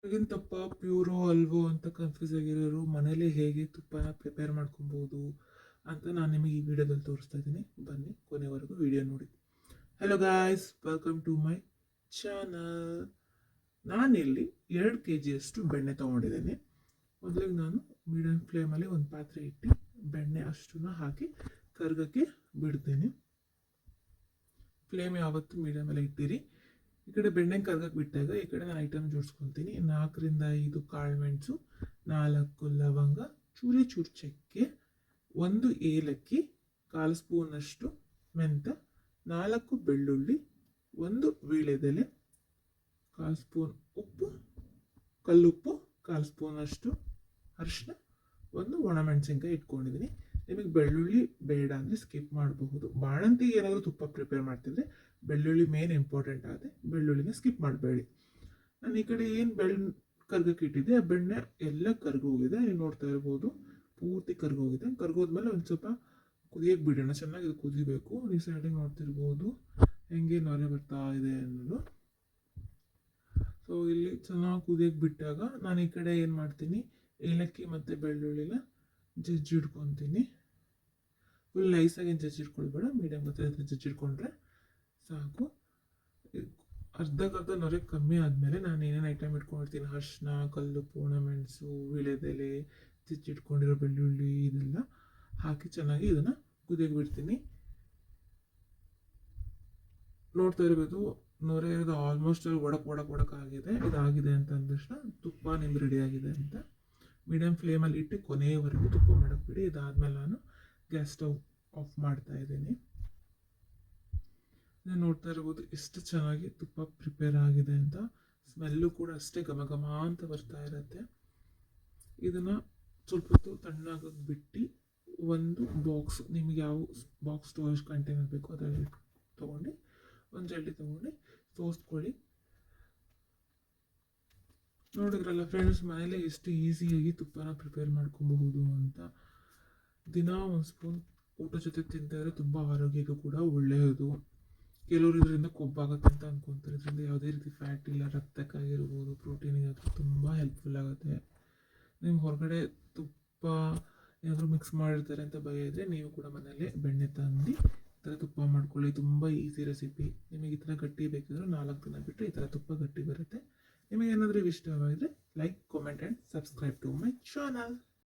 ಈಗಿನ ತುಪ್ಪ ಪ್ಯೂರೋ ಅಲ್ವೋ ಅಂತ ಕನ್ಫ್ಯೂಸ್ ಆಗಿರೋರು ಮನೇಲಿ ಹೇಗೆ ತುಪ್ಪನ ಪ್ರಿಪೇರ್ ಮಾಡ್ಕೊಬೋದು ಅಂತ ನಾನು ನಿಮಗೆ ಈ ವಿಡಿಯೋದಲ್ಲಿ ತೋರಿಸ್ತಾ ಇದ್ದೀನಿ. ಬನ್ನಿ ಕೊನೆವರೆಗೂ ವಿಡಿಯೋ ನೋಡಿ. Hello guys, welcome to my channel. ನಾನಿಲ್ಲಿ 2 kg ಬೆಣ್ಣೆ ತೊಗೊಂಡಿದ್ದೀನಿ. ಮೊದಲಿಗೆ ನಾನು ಮೀಡಿಯಂ ಫ್ಲೇಮಲ್ಲಿ ಒಂದು ಪಾತ್ರೆ ಇಟ್ಟು ಬೆಣ್ಣೆ ಅಷ್ಟನ್ನ ಹಾಕಿ ಕರ್ಗಕ್ಕೆ ಬಿಡ್ತೀನಿ. ಫ್ಲೇಮ್ ಯಾವತ್ತು ಮೀಡಿಯಮಲ್ಲಿ ಇಟ್ಟಿರಿ. ಈ ಕಡೆ ಬೆಣ್ಣೆ ಕರ್ಗಕ್ಕೆ ಬಿಟ್ಟಾಗ ಈ ಕಡೆ ನಾನು ಐಟಮ್ ಜೋಡಿಸ್ಕೊತೀನಿ. 4ರಿಂದ 5 ಕಾಳು ಮೆಣಸು, 4 ಲವಂಗ, ಚೂರಿ ಚಕ್ಕೆ, 1 ಏಲಕ್ಕಿ, 1/4 ಸ್ಪೂನಷ್ಟು ಮೆಂತ, 4 ಬೆಳ್ಳುಳ್ಳಿ, 1 ವೀಳ್ಯದೆಲೆ, 1/4 ಸ್ಪೂನ್ ಉಪ್ಪು, ಕಲ್ಲುಪ್ಪು, 1/4 ಸ್ಪೂನಷ್ಟು ಅರಿಶಿನ, 1 ಒಣಮೆಣಸಿನ್ಕಾಯಿ ಇಟ್ಕೊಂಡಿದ್ದೀನಿ. ನಿಮಗೆ ಬೆಳ್ಳುಳ್ಳಿ ಬೇಡ ಅಂದರೆ ಸ್ಕಿಪ್ ಮಾಡಬಹುದು. ಬಾಣಂತಿಗೆ ಏನಾದರೂ ತುಪ್ಪ ಪ್ರಿಪೇರ್ ಮಾಡ್ತಿದ್ರೆ ಬೆಳ್ಳುಳ್ಳಿ ಮೇನ್ ಇಂಪಾರ್ಟೆಂಟ್ ಆಗುತ್ತೆ, ಬೆಳ್ಳುಳ್ಳಿನ ಸ್ಕಿಪ್ ಮಾಡಬೇಡಿ. ನಾನು ಈ ಕಡೆ ಏನು ಕರ್ಗಕ್ಕೆ ಇಟ್ಟಿದ್ದೆ ಆ ಬೆಣ್ಣೆ ಎಲ್ಲ ಕರ್ಗೋಗಿದೆ. ನೀವು ನೋಡ್ತಾ ಇರ್ಬೋದು, ಪೂರ್ತಿ ಕರ್ಗೋಗಿದೆ. ಕರ್ಗೋದ್ಮೇಲೆ ಒಂದು ಸ್ವಲ್ಪ ಕುದಿಯೋಕ್ಕೆ ಬಿಡೋಣ. ಚೆನ್ನಾಗಿ ಇದು ಕುದಿಬೇಕು. ಈ ಸೈಡಿಗೆ ನೋಡ್ತಿರ್ಬೋದು ಹೆಂಗೆ ನೊರೆ ಬರ್ತಾ ಇದೆ ಅನ್ನೋದು. ಸೊ ಇಲ್ಲಿ ಚೆನ್ನಾಗಿ ಕುದಿಯೋಕ್ಕೆ ಬಿಟ್ಟಾಗ ನಾನು ಈ ಕಡೆ ಏನು ಮಾಡ್ತೀನಿ, ಏಲಕ್ಕಿ ಮತ್ತು ಬೆಳ್ಳುಳ್ಳಿನ ಜಜ್ಜಿಡ್ಕೊತೀನಿ. ಫುಲ್ ನೈಸಾಗಿ ಜಜ್ಜಿಡ್ಕೊಳ್ಬೇಡ, ಮೀಡಿಯಮ್ ಮತ್ತು ಜಜ್ಜಿಡ್ಕೊಂಡ್ರೆ ಸಾಕು. ಅರ್ಧಕ್ಕರ್ಧ ನೊರೆ ಕಮ್ಮಿ ಆದಮೇಲೆ ನಾನು ಏನೇನು ಐಟಮ್ ಇಟ್ಕೊಂಡಿರ್ತೀನಿ, ಅರಿಶಿನ, ಕಲ್ಲುಪ್ಪು, ಒಣಮೆಣಸು, ವೀಳ್ಯದೆಲೆ, ಜಜ್ಜಿಟ್ಕೊಂಡಿರೋ ಬೆಳ್ಳುಳ್ಳಿ ಇದೆಲ್ಲ ಹಾಕಿ ಚೆನ್ನಾಗಿ ಇದನ್ನು ಕುದಿಯೋಕೆ ಬಿಡ್ತೀನಿ. ನೋಡ್ತಾ ಇರ್ಬೋದು ನೊರೆ ಇರೋದು ಆಲ್ಮೋಸ್ಟ್ ಒಡಕ್ ಆಗಿದೆ. ಇದಾಗಿದೆ ಅಂತ ಅಂದಷ್ಟು ತುಪ್ಪ ನಿಮ್ಗೆ ರೆಡಿ ಆಗಿದೆ ಅಂತ. ಮೀಡಿಯಮ್ ಫ್ಲೇಮಲ್ಲಿ ಇಟ್ಟು ಕೊನೆಯವರೆಗೂ ತುಪ್ಪ ಮಾಡೋಕ್ಕೆ ಬಿಡಿ. ಇದಾದಮೇಲೆ ನಾನು ಗ್ಯಾಸ್ ಸ್ಟವ್ ಆಫ್ ಮಾಡ್ತಾ ಇದ್ದೀನಿ. ನೀವು ನೋಡ್ತಾ ಇರ್ಬೋದು ಎಷ್ಟು ಚೆನ್ನಾಗಿ ತುಪ್ಪ ಪ್ರಿಪೇರ್ ಆಗಿದೆ ಅಂತ. ಸ್ಮೆಲ್ಲು ಕೂಡ ಅಷ್ಟೇ ಘಮ ಘಮ ಅಂತ ಬರ್ತಾ ಇರುತ್ತೆ. ಇದನ್ನು ಸ್ವಲ್ಪ ಹೊತ್ತು ತಣ್ಣಾಗೋದು ಬಿಟ್ಟು ಒಂದು ಬಾಕ್ಸ್, ನಿಮಗೆ ಯಾವ ಬಾಕ್ಸ್ ಸ್ಟೋರೇಜ್ ಕಂಟೈನರ್ ಬೇಕು ಅದರಲ್ಲಿ ತೊಗೊಂಡು ಒಂದು ಜಲ್ಡಿ ತೊಗೊಂಡು ಸೋಸ್ಕೊಳ್ಳಿ. ನೋಡಿದ್ರಲ್ಲ ಫ್ರೆಂಡ್ಸ್, ಮನೇಲಿ ಎಷ್ಟು ಈಸಿಯಾಗಿ ತುಪ್ಪನ ಪ್ರಿಪೇರ್ ಮಾಡ್ಕೊಬಹುದು ಅಂತ. ದಿನ ಒಂದು ಸ್ಪೂನ್ ಊಟ ಜೊತೆ ತಿಂತಿದ್ರೆ ತುಂಬ ಆರೋಗ್ಯಕ್ಕೂ ಕೂಡ ಒಳ್ಳೆಯದು. ಕೆಲವರು ಇದರಿಂದ ಕೊಬ್ಬಾಗುತ್ತೆ ಅಂತ ಅನ್ಕೊತಾರೆ. ಇದರಿಂದ ಯಾವುದೇ ರೀತಿ ಫ್ಯಾಟ್ ಇಲ್ಲ, ರಕ್ತಕ್ಕಾಗಿರ್ಬೋದು, ಪ್ರೋಟೀನಿಗಾಗಿರ್ಬೋದು ತುಂಬ ಹೆಲ್ಪ್ಫುಲ್ ಆಗುತ್ತೆ. ನೀವು ಹೊರಗಡೆ ತುಪ್ಪ ಏನಾದರೂ ಮಿಕ್ಸ್ ಮಾಡಿರ್ತಾರೆ ಅಂತ ಭಯ ಇದ್ದರೆ ನೀವು ಕೂಡ ಮನೇಲಿ ಬೆಣ್ಣೆ ತಂದು ಈ ಥರ ತುಪ್ಪ ಮಾಡ್ಕೊಳ್ಳಿ. ತುಂಬ ಈಸಿ ರೆಸಿಪಿ. ನಿಮಗೆ ಈ ಥರ ಗಟ್ಟಿ ಬೇಕಿದ್ರೆ 4 ದಿನ ಬಿಟ್ಟರೆ ಈ ಥರ ತುಪ್ಪ ಗಟ್ಟಿ ಬರುತ್ತೆ. ನಿಮಗೆ ಏನಾದರೂ ಇಷ್ಟವಾಗಿದ್ದರೆ like, comment and subscribe to my channel.